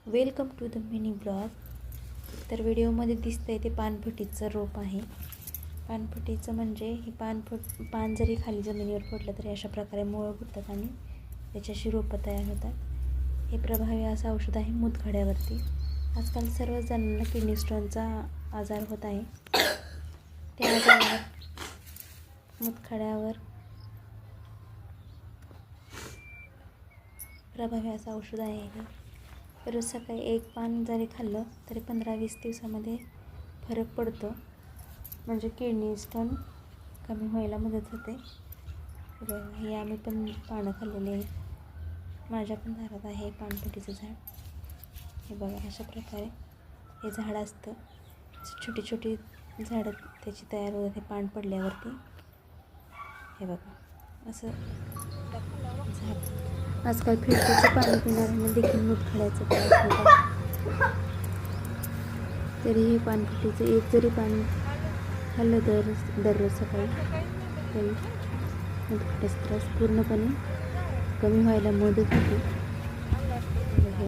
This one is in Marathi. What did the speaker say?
Welcome to the mini blog. तर व्हिडिओमध्ये दिसतंय ते पानफुटीचं रोप आहे. पानफुटीचं म्हणजे हे पान जरी खाली जमिनीवर पडलं तरी अशा प्रकारे मुळं फुटतात आणि त्याच्याशी रोपं तयार होतात. हे प्रभावी असं औषध आहे मूतखड्यावरती. आजकाल सर्वच जणांना किडनी स्टोनचा आजार होत आहे. त्या आजारावर मूतखड्यावर प्रभावी असं औषध आहे हे. रोज सकाळी एक पान जरी खाल्लं तरी 15-20 दिवसामध्ये फरक पडतो. म्हणजे किडनी स्टोन कमी व्हायला मदत होते. हे आम्ही पण पानं खाल्लेली आहेत. माझ्या पण दारात आहे पानफुटीचं झाड. हे बघा अशा प्रकारे हे झाड असतं. छोटी छोटी झाडं त्याची तयार होते पान पडल्यावरती. हे बघा असं झाड. आजकाल फिल्टरचं पाणी पिणाऱ्यांना देखील मूतखड्याचा त्रास होत आहे. तरीही पानफुटीचं एक जरी पान खाल्लं दररोज सकाळी तरी मूतखड्याचा त्रास पूर्णपणे कमी व्हायला मदत होते.